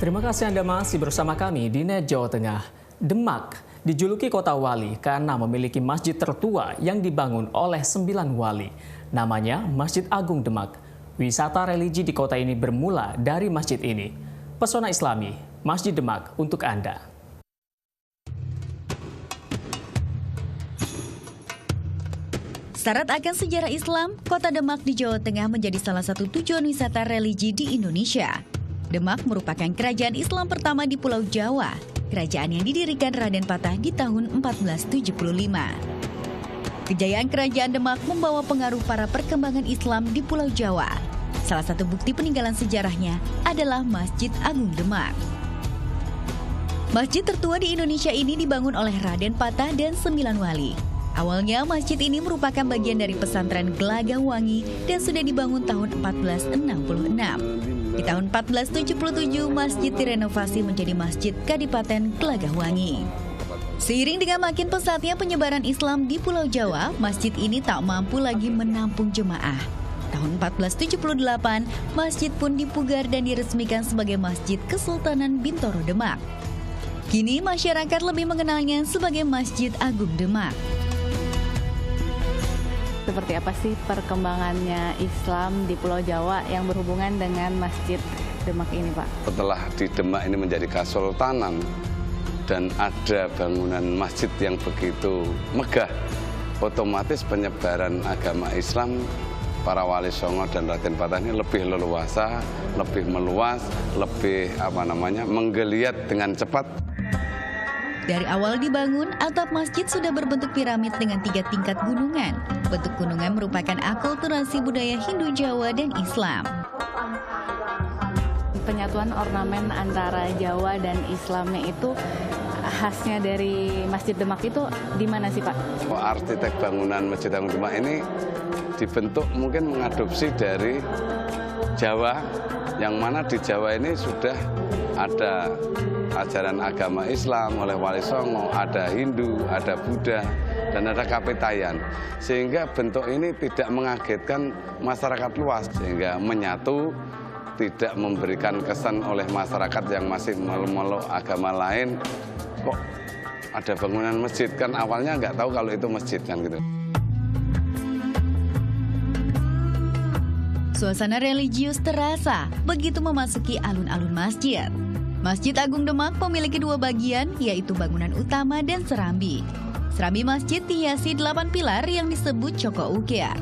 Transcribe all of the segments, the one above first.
Terima kasih Anda masih bersama kami di Net Jawa Tengah. Demak dijuluki kota wali karena memiliki masjid tertua yang dibangun oleh 9 wali. Namanya Masjid Agung Demak. Wisata religi di kota ini bermula dari masjid ini. Pesona Islami, Masjid Demak untuk Anda. Syarat akan sejarah Islam, kota Demak di Jawa Tengah menjadi salah satu tujuan wisata religi di Indonesia. Demak merupakan kerajaan Islam pertama di Pulau Jawa, kerajaan yang didirikan Raden Patah di tahun 1475. Kejayaan kerajaan Demak membawa pengaruh para perkembangan Islam di Pulau Jawa. Salah satu bukti peninggalan sejarahnya adalah Masjid Agung Demak. Masjid tertua di Indonesia ini dibangun oleh Raden Patah dan 9 wali. Awalnya masjid ini merupakan bagian dari pesantren Gelagah Wangi dan sudah dibangun tahun 1466. Di tahun 1477, masjid direnovasi menjadi Masjid Kadipaten Gelagah Wangi. Seiring dengan makin pesatnya penyebaran Islam di Pulau Jawa, masjid ini tak mampu lagi menampung jemaah. Tahun 1478, masjid pun dipugar dan diresmikan sebagai Masjid Kesultanan Bintoro Demak. Kini masyarakat lebih mengenalnya sebagai Masjid Agung Demak. Seperti apa sih perkembangannya Islam di Pulau Jawa yang berhubungan dengan Masjid Demak ini, Pak? Setelah di Demak ini menjadi kesultanan dan ada bangunan masjid yang begitu megah, otomatis penyebaran agama Islam para Wali Songo dan Raden Patah ini lebih leluasa, lebih meluas, lebih menggeliat dengan cepat. Dari awal dibangun, atap masjid sudah berbentuk piramid dengan 3 tingkat gunungan. Bentuk gunungan merupakan akulturasi budaya Hindu Jawa dan Islam. Penyatuan ornamen antara Jawa dan Islamnya itu khasnya dari Masjid Demak itu di mana sih, Pak? Arsitek bangunan Masjid Agung Demak ini dibentuk mungkin mengadopsi dari Jawa, yang mana di Jawa ini sudah ada ajaran agama Islam oleh Wali Songo, ada Hindu, ada Buddha, dan ada Kapitayan. Sehingga bentuk ini tidak mengagetkan masyarakat luas, sehingga menyatu, tidak memberikan kesan oleh masyarakat yang masih meluk-meluk agama lain, kok ada bangunan masjid, kan awalnya nggak tahu kalau itu masjid kan gitu. Suasana religius terasa begitu memasuki alun-alun masjid. Masjid Agung Demak memiliki 2 bagian, yaitu bangunan utama dan serambi. Serambi masjid dihiasi 8 pilar yang disebut coko ukir.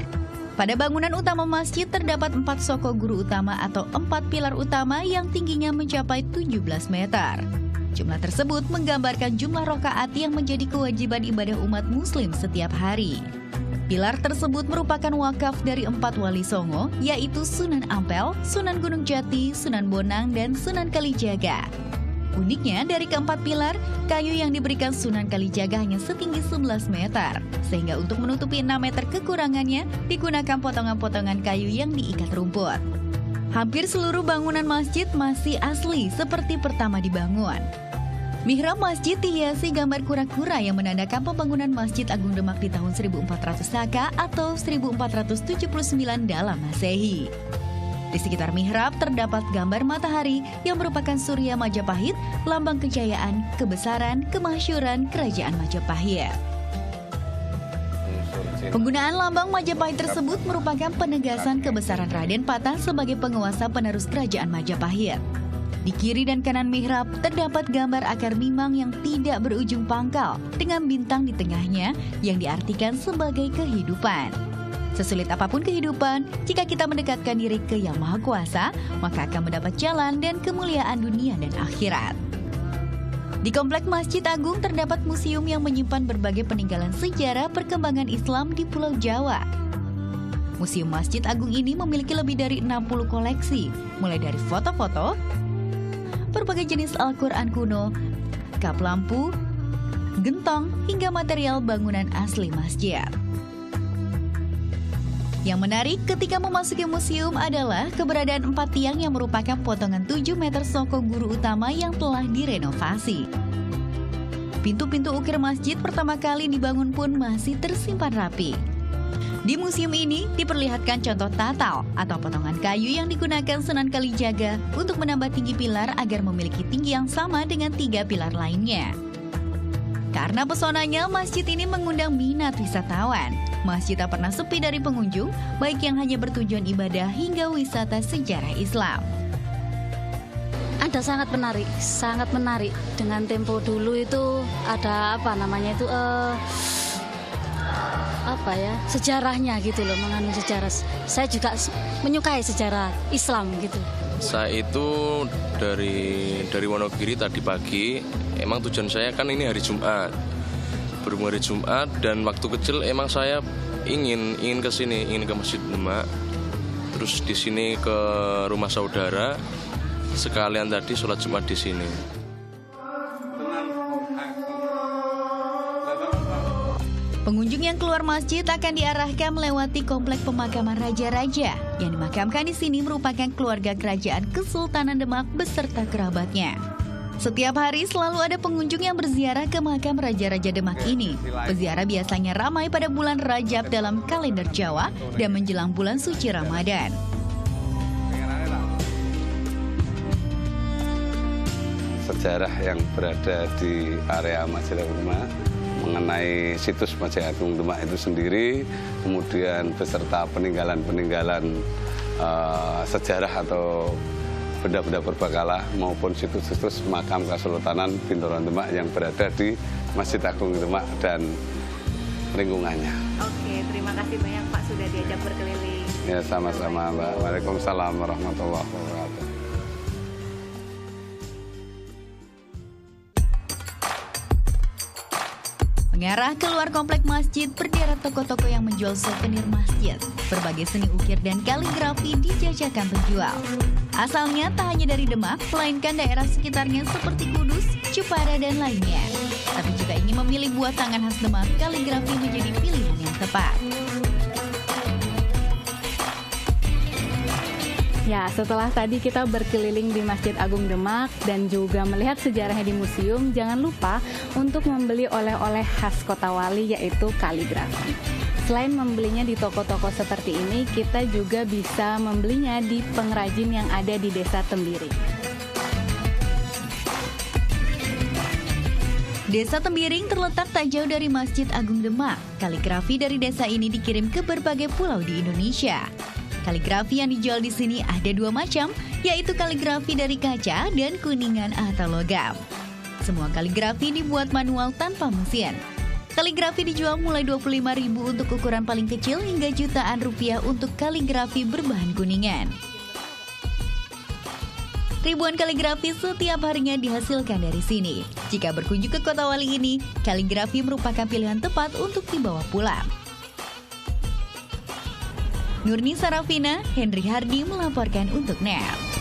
Pada bangunan utama masjid terdapat 4 soko guru utama atau 4 pilar utama yang tingginya mencapai 17 meter. Jumlah tersebut menggambarkan jumlah rokaat yang menjadi kewajiban ibadah umat muslim setiap hari. Pilar tersebut merupakan wakaf dari 4 wali Songo, yaitu Sunan Ampel, Sunan Gunung Jati, Sunan Bonang, dan Sunan Kalijaga. Uniknya, dari keempat pilar, kayu yang diberikan Sunan Kalijaga hanya setinggi 11 meter, sehingga untuk menutupi 6 meter kekurangannya, digunakan potongan-potongan kayu yang diikat rumput. Hampir seluruh bangunan masjid masih asli seperti pertama dibangun. Mihrab masjid dihiasi gambar kura-kura yang menandakan pembangunan Masjid Agung Demak di tahun 1400 Saka atau 1479 dalam Masehi. Di sekitar mihrab terdapat gambar matahari yang merupakan Surya Majapahit, lambang kejayaan, kebesaran, kemasyhuran Kerajaan Majapahit. Penggunaan lambang Majapahit tersebut merupakan penegasan kebesaran Raden Patah sebagai penguasa penerus Kerajaan Majapahit. Di kiri dan kanan mihrab terdapat gambar akar mimang yang tidak berujung pangkal dengan bintang di tengahnya yang diartikan sebagai kehidupan. Sesulit apapun kehidupan, jika kita mendekatkan diri ke Yang Maha Kuasa, maka akan mendapat jalan dan kemuliaan dunia dan akhirat. Di Komplek Masjid Agung terdapat museum yang menyimpan berbagai peninggalan sejarah perkembangan Islam di Pulau Jawa. Museum Masjid Agung ini memiliki lebih dari 60 koleksi, mulai dari foto-foto, berbagai jenis Al-Quran kuno, kap lampu, gentong, hingga material bangunan asli masjid. Yang menarik ketika memasuki museum adalah keberadaan 4 tiang yang merupakan potongan 7 meter soko guru utama yang telah direnovasi. Pintu-pintu ukir masjid pertama kali dibangun pun masih tersimpan rapi. Di museum ini diperlihatkan contoh tatal atau potongan kayu yang digunakan Sunan Kalijaga untuk menambah tinggi pilar agar memiliki tinggi yang sama dengan 3 pilar lainnya. Karena pesonanya, masjid ini mengundang minat wisatawan. Masjid tak pernah sepi dari pengunjung, baik yang hanya bertujuan ibadah hingga wisata sejarah Islam. Ada sangat menarik. Dengan tempo dulu itu ada sejarahnya gitu loh, mengandung sejarah. Saya juga menyukai sejarah Islam gitu. Saya itu dari Wonogiri tadi pagi. Emang tujuan saya kan ini hari Jumat. Berhubung hari Jumat dan waktu kecil emang saya ingin ke sini, ingin ke Masjid Demak. Terus di sini ke rumah saudara. Sekalian tadi sholat Jumat di sini. Pengunjung yang keluar masjid akan diarahkan melewati komplek pemakaman raja-raja. Yang dimakamkan di sini merupakan keluarga kerajaan Kesultanan Demak beserta kerabatnya. Setiap hari selalu ada pengunjung yang berziarah ke makam raja-raja Demak ini. Peziarah biasanya ramai pada bulan Rajab dalam kalender Jawa dan menjelang bulan suci Ramadan. Sejarah yang berada di area Masjid Agung Demak mengenai situs Masjid Agung Demak itu sendiri, kemudian beserta peninggalan-peninggalan sejarah atau benda-benda purbakala maupun situs-situs makam Kesultanan Bintoran Demak yang berada di Masjid Agung Demak dan lingkungannya. Oke, terima kasih banyak Pak sudah diajak berkeliling. Ya, sama-sama Mbak. Waalaikumsalam warahmatullahi wabarakatuh. Mengarah keluar komplek masjid, berderet toko-toko yang menjual souvenir masjid. Berbagai seni ukir dan kaligrafi dijajakan penjual. Asalnya tak hanya dari Demak, melainkan daerah sekitarnya seperti Kudus, Jepara, dan lainnya. Tapi jika ingin memilih buah tangan khas Demak, kaligrafi menjadi pilihan yang tepat. Ya, setelah tadi kita berkeliling di Masjid Agung Demak dan juga melihat sejarahnya di museum, jangan lupa untuk membeli oleh-oleh khas Kota Wali yaitu kaligrafi. Selain membelinya di toko-toko seperti ini, kita juga bisa membelinya di pengrajin yang ada di Desa Tembiring. Desa Tembiring terletak tak jauh dari Masjid Agung Demak. Kaligrafi dari desa ini dikirim ke berbagai pulau di Indonesia. Kaligrafi yang dijual di sini ada 2 macam, yaitu kaligrafi dari kaca dan kuningan atau logam. Semua kaligrafi dibuat manual tanpa mesin. Kaligrafi dijual mulai 25.000 untuk ukuran paling kecil hingga jutaan rupiah untuk kaligrafi berbahan kuningan. Ribuan kaligrafi setiap harinya dihasilkan dari sini. Jika berkunjung ke Kota Wali ini, kaligrafi merupakan pilihan tepat untuk dibawa pulang. Nurni Sarafina, Henry Hardi melaporkan untuk NET.